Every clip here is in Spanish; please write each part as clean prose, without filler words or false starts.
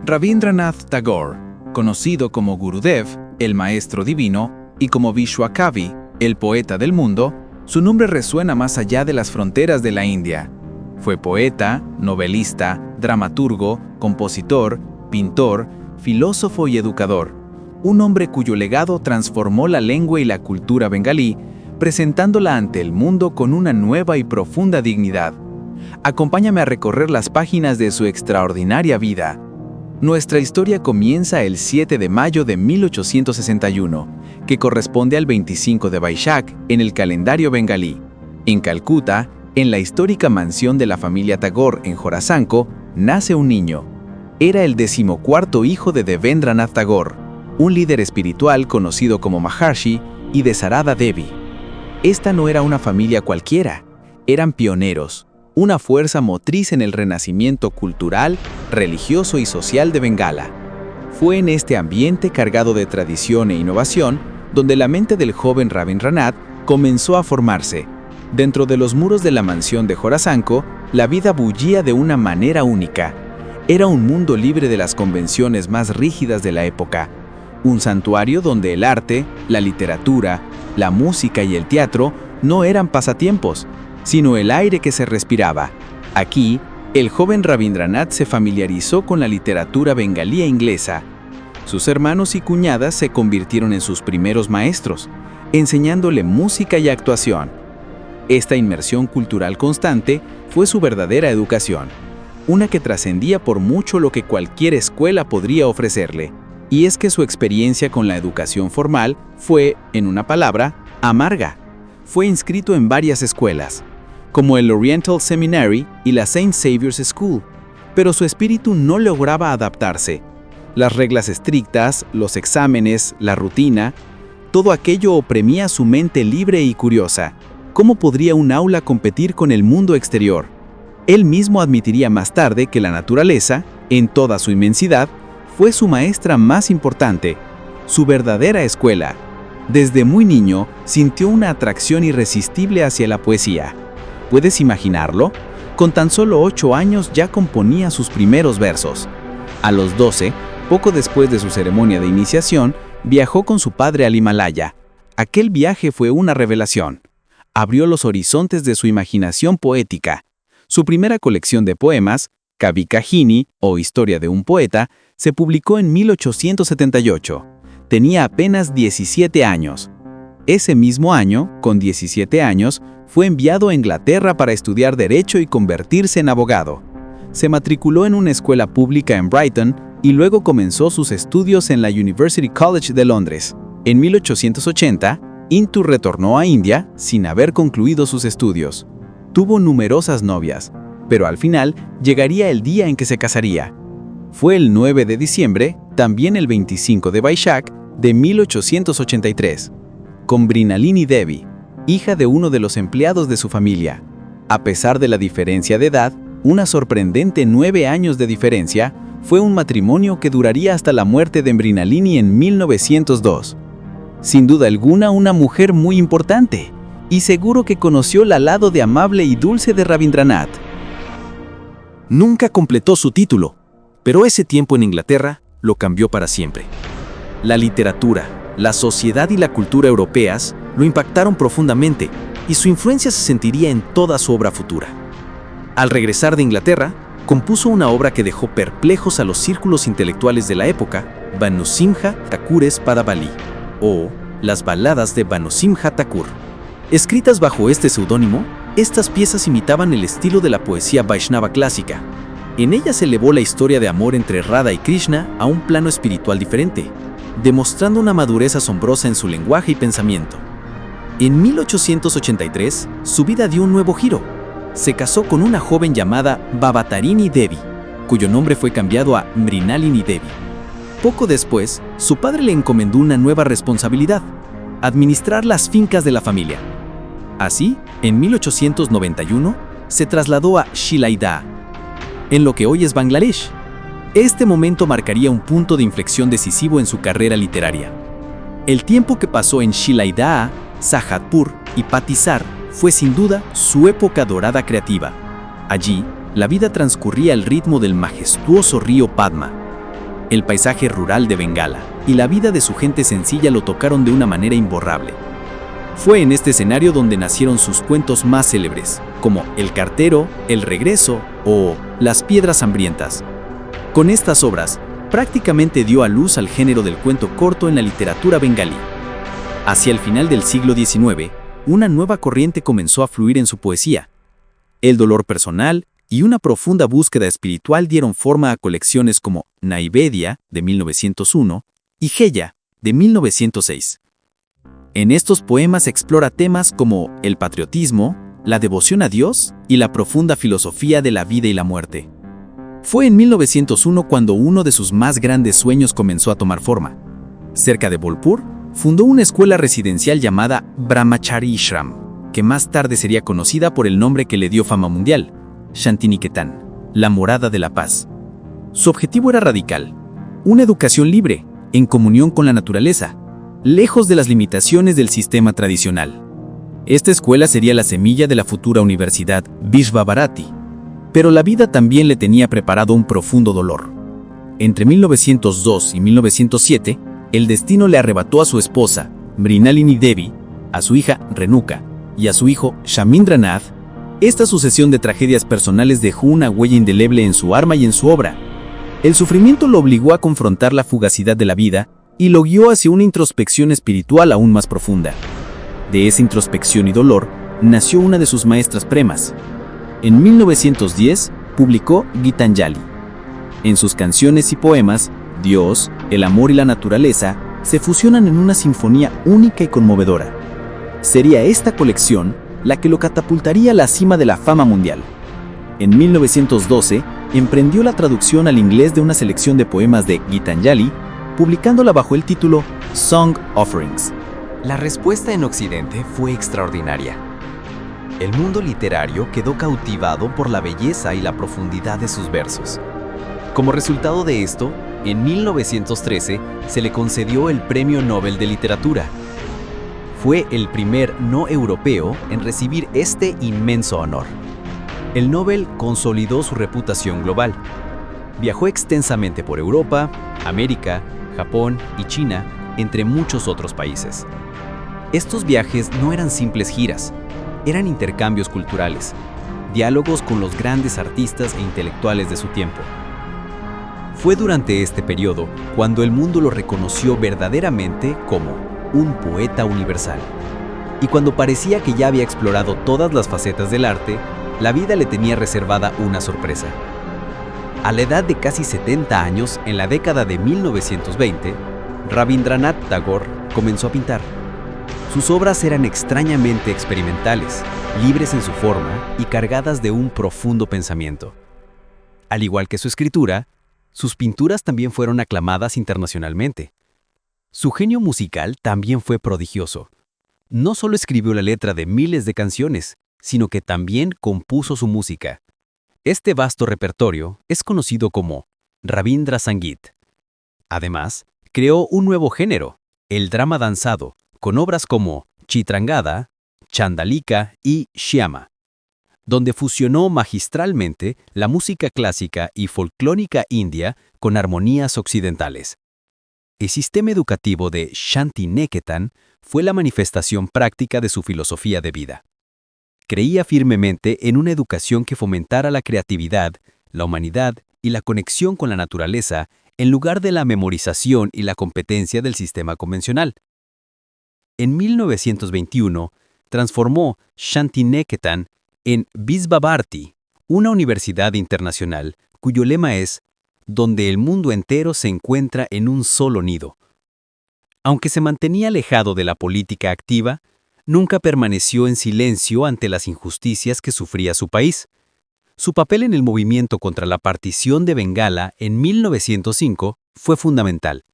Rabindranath Tagore, conocido como Gurudev, el maestro divino, y como Vishwakavi, el poeta del mundo, su nombre resuena más allá de las fronteras de la India. Fue poeta, novelista, dramaturgo, compositor, pintor, filósofo y educador. Un hombre cuyo legado transformó la lengua y la cultura bengalí, presentándola ante el mundo con una nueva y profunda dignidad. Acompáñame a recorrer las páginas de su extraordinaria vida. Nuestra historia comienza el 7 de mayo de 1861, que corresponde al 25 de Vaishak en el calendario bengalí. En Calcuta, en la histórica mansión de la familia Tagore en Jorasanko, nace un niño. Era el 14º hijo de Devendranath Tagore, un líder espiritual conocido como Maharshi, y de Sarada Devi. Esta no era una familia cualquiera, eran pioneros, una fuerza motriz en el renacimiento cultural, religioso y social de Bengala. Fue en este ambiente cargado de tradición e innovación donde la mente del joven Rabindranath comenzó a formarse. Dentro de los muros de la mansión de Jorasanko, la vida bullía de una manera única. Era un mundo libre de las convenciones más rígidas de la época. Un santuario donde el arte, la literatura, la música y el teatro no eran pasatiempos, sino el aire que se respiraba. Aquí, el joven Rabindranath se familiarizó con la literatura bengalí e inglesa. Sus hermanos y cuñadas se convirtieron en sus primeros maestros, enseñándole música y actuación. Esta inmersión cultural constante fue su verdadera educación, una que trascendía por mucho lo que cualquier escuela podría ofrecerle. Y es que su experiencia con la educación formal fue, en una palabra, amarga. Fue inscrito en varias escuelas, como el Oriental Seminary y la St. Xavier's School, pero su espíritu no lograba adaptarse. Las reglas estrictas, los exámenes, la rutina, todo aquello oprimía su mente libre y curiosa. ¿Cómo podría un aula competir con el mundo exterior? Él mismo admitiría más tarde que la naturaleza, en toda su inmensidad, fue su maestra más importante, su verdadera escuela. Desde muy niño, sintió una atracción irresistible hacia la poesía. ¿Puedes imaginarlo? Con tan solo 8 años ya componía sus primeros versos. A los 12, poco después de su ceremonia de iniciación, viajó con su padre al Himalaya. Aquel viaje fue una revelación. Abrió los horizontes de su imaginación poética. Su primera colección de poemas, Kavi Kahini, o Historia de un poeta, se publicó en 1878. Tenía apenas 17 años. Ese mismo año, con 17 años, fue enviado a Inglaterra para estudiar Derecho y convertirse en abogado. Se matriculó en una escuela pública en Brighton y luego comenzó sus estudios en la University College de Londres. En 1880, Intu retornó a India sin haber concluido sus estudios. Tuvo numerosas novias, pero al final llegaría el día en que se casaría. Fue el 9 de diciembre, también el 25 de Vaishak, de 1883, con Mrinalini Devi, hija de uno de los empleados de su familia. A pesar de la diferencia de edad, una sorprendente 9 años de diferencia, fue un matrimonio que duraría hasta la muerte de Mrinalini en 1902. Sin duda alguna, una mujer muy importante, y seguro que conoció el lado de amable y dulce de Rabindranath. Nunca completó su título, pero ese tiempo en Inglaterra lo cambió para siempre. La literatura, la sociedad y la cultura europeas lo impactaron profundamente, y su influencia se sentiría en toda su obra futura. Al regresar de Inglaterra, compuso una obra que dejó perplejos a los círculos intelectuales de la época, Bhanusimha Thakure's Padavali, o Las baladas de Bhanusimha Thakur. Escritas bajo este seudónimo, estas piezas imitaban el estilo de la poesía Vaishnava clásica. En ellas se elevó la historia de amor entre Radha y Krishna a un plano espiritual diferente, demostrando una madurez asombrosa en su lenguaje y pensamiento. En 1883, su vida dio un nuevo giro. Se casó con una joven llamada Bhavatarini Devi, cuyo nombre fue cambiado a Mrinalini Devi. Poco después, su padre le encomendó una nueva responsabilidad: administrar las fincas de la familia. Así, en 1891, se trasladó a Shilaidah, en lo que hoy es Bangladesh. Este momento marcaría un punto de inflexión decisivo en su carrera literaria. El tiempo que pasó en Shilaidah, Sahatpur y Patisar fue sin duda su época dorada creativa. Allí, la vida transcurría al ritmo del majestuoso río Padma. El paisaje rural de Bengala y la vida de su gente sencilla lo tocaron de una manera imborrable. Fue en este escenario donde nacieron sus cuentos más célebres, como El cartero, El regreso o Las piedras hambrientas. Con estas obras, prácticamente dio a luz al género del cuento corto en la literatura bengalí. Hacia el final del siglo XIX, una nueva corriente comenzó a fluir en su poesía. El dolor personal y una profunda búsqueda espiritual dieron forma a colecciones como Naivedia, de 1901, y Geya, de 1906. En estos poemas explora temas como el patriotismo, la devoción a Dios y la profunda filosofía de la vida y la muerte. Fue en 1901 cuando uno de sus más grandes sueños comenzó a tomar forma. Cerca de Bolpur, fundó una escuela residencial llamada Brahmacharishram, que más tarde sería conocida por el nombre que le dio fama mundial, Shantiniketan, la morada de la paz. Su objetivo era radical: una educación libre, en comunión con la naturaleza, lejos de las limitaciones del sistema tradicional. Esta escuela sería la semilla de la futura universidad Vishva Bharati, pero la vida también le tenía preparado un profundo dolor. Entre 1902 y 1907, el destino le arrebató a su esposa, Mrinalini Devi, a su hija Renuka y a su hijo Shamindranath. Esta sucesión de tragedias personales dejó una huella indeleble en su alma y en su obra. El sufrimiento lo obligó a confrontar la fugacidad de la vida y lo guió hacia una introspección espiritual aún más profunda. De esa introspección y dolor nació una de sus maestras premas. En 1910 publicó Gitanjali. En sus canciones y poemas, Dios, el amor y la naturaleza se fusionan en una sinfonía única y conmovedora. Sería esta colección la que lo catapultaría a la cima de la fama mundial. En 1912 emprendió la traducción al inglés de una selección de poemas de Gitanjali, publicándola bajo el título Song Offerings. La respuesta en Occidente fue extraordinaria. El mundo literario quedó cautivado por la belleza y la profundidad de sus versos. Como resultado de esto, en 1913 se le concedió el Premio Nobel de Literatura. Fue el primer no europeo en recibir este inmenso honor. El Nobel consolidó su reputación global. Viajó extensamente por Europa, América, Japón y China, entre muchos otros países. Estos viajes no eran simples giras, eran intercambios culturales, diálogos con los grandes artistas e intelectuales de su tiempo. Fue durante este periodo cuando el mundo lo reconoció verdaderamente como un poeta universal. Y cuando parecía que ya había explorado todas las facetas del arte, la vida le tenía reservada una sorpresa. A la edad de casi 70 años, en la década de 1920, Rabindranath Tagore comenzó a pintar. Sus obras eran extrañamente experimentales, libres en su forma y cargadas de un profundo pensamiento. Al igual que su escritura, sus pinturas también fueron aclamadas internacionalmente. Su genio musical también fue prodigioso. No solo escribió la letra de miles de canciones, sino que también compuso su música. Este vasto repertorio es conocido como Rabindra Sangeet. Además, creó un nuevo género, el drama danzado, con obras como Chitrangada, Chandalika y Shyama, donde fusionó magistralmente la música clásica y folclórica india con armonías occidentales. El sistema educativo de Shantiniketan fue la manifestación práctica de su filosofía de vida. Creía firmemente en una educación que fomentara la creatividad, la humanidad y la conexión con la naturaleza en lugar de la memorización y la competencia del sistema convencional. En 1921, transformó Shantiniketan en Vishva Bharati, una universidad internacional cuyo lema es «Donde el mundo entero se encuentra en un solo nido». Aunque se mantenía alejado de la política activa, nunca permaneció en silencio ante las injusticias que sufría su país. Su papel en el movimiento contra la partición de Bengala en 1905 fue fundamental.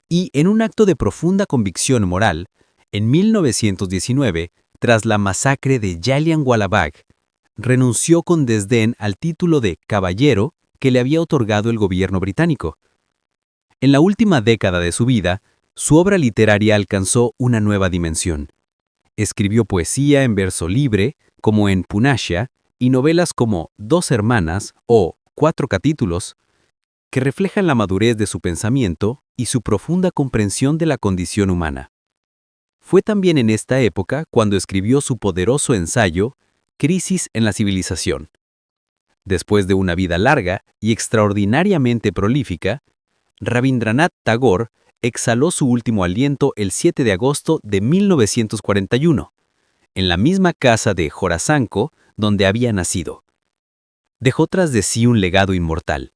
Y en un acto de profunda convicción moral, en 1919, tras la masacre de Jallianwala Bagh, renunció con desdén al título de caballero que le había otorgado el gobierno británico. En la última década de su vida, su obra literaria alcanzó una nueva dimensión. Escribió poesía en verso libre, como en Punashya, y novelas como Dos hermanas o Cuatro capítulos, que reflejan la madurez de su pensamiento y su profunda comprensión de la condición humana. Fue también en esta época cuando escribió su poderoso ensayo, Crisis en la civilización. Después de una vida larga y extraordinariamente prolífica, Rabindranath Tagore exhaló su último aliento el 7 de agosto de 1941, en la misma casa de Jorasanko donde había nacido. Dejó tras de sí un legado inmortal.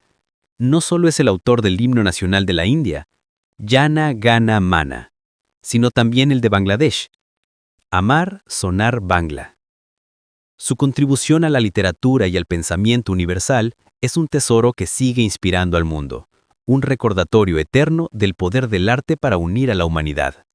No solo es el autor del himno nacional de la India, Jana Gana Mana, sino también el de Bangladesh, Amar Sonar Bangla. Su contribución a la literatura y al pensamiento universal es un tesoro que sigue inspirando al mundo, un recordatorio eterno del poder del arte para unir a la humanidad.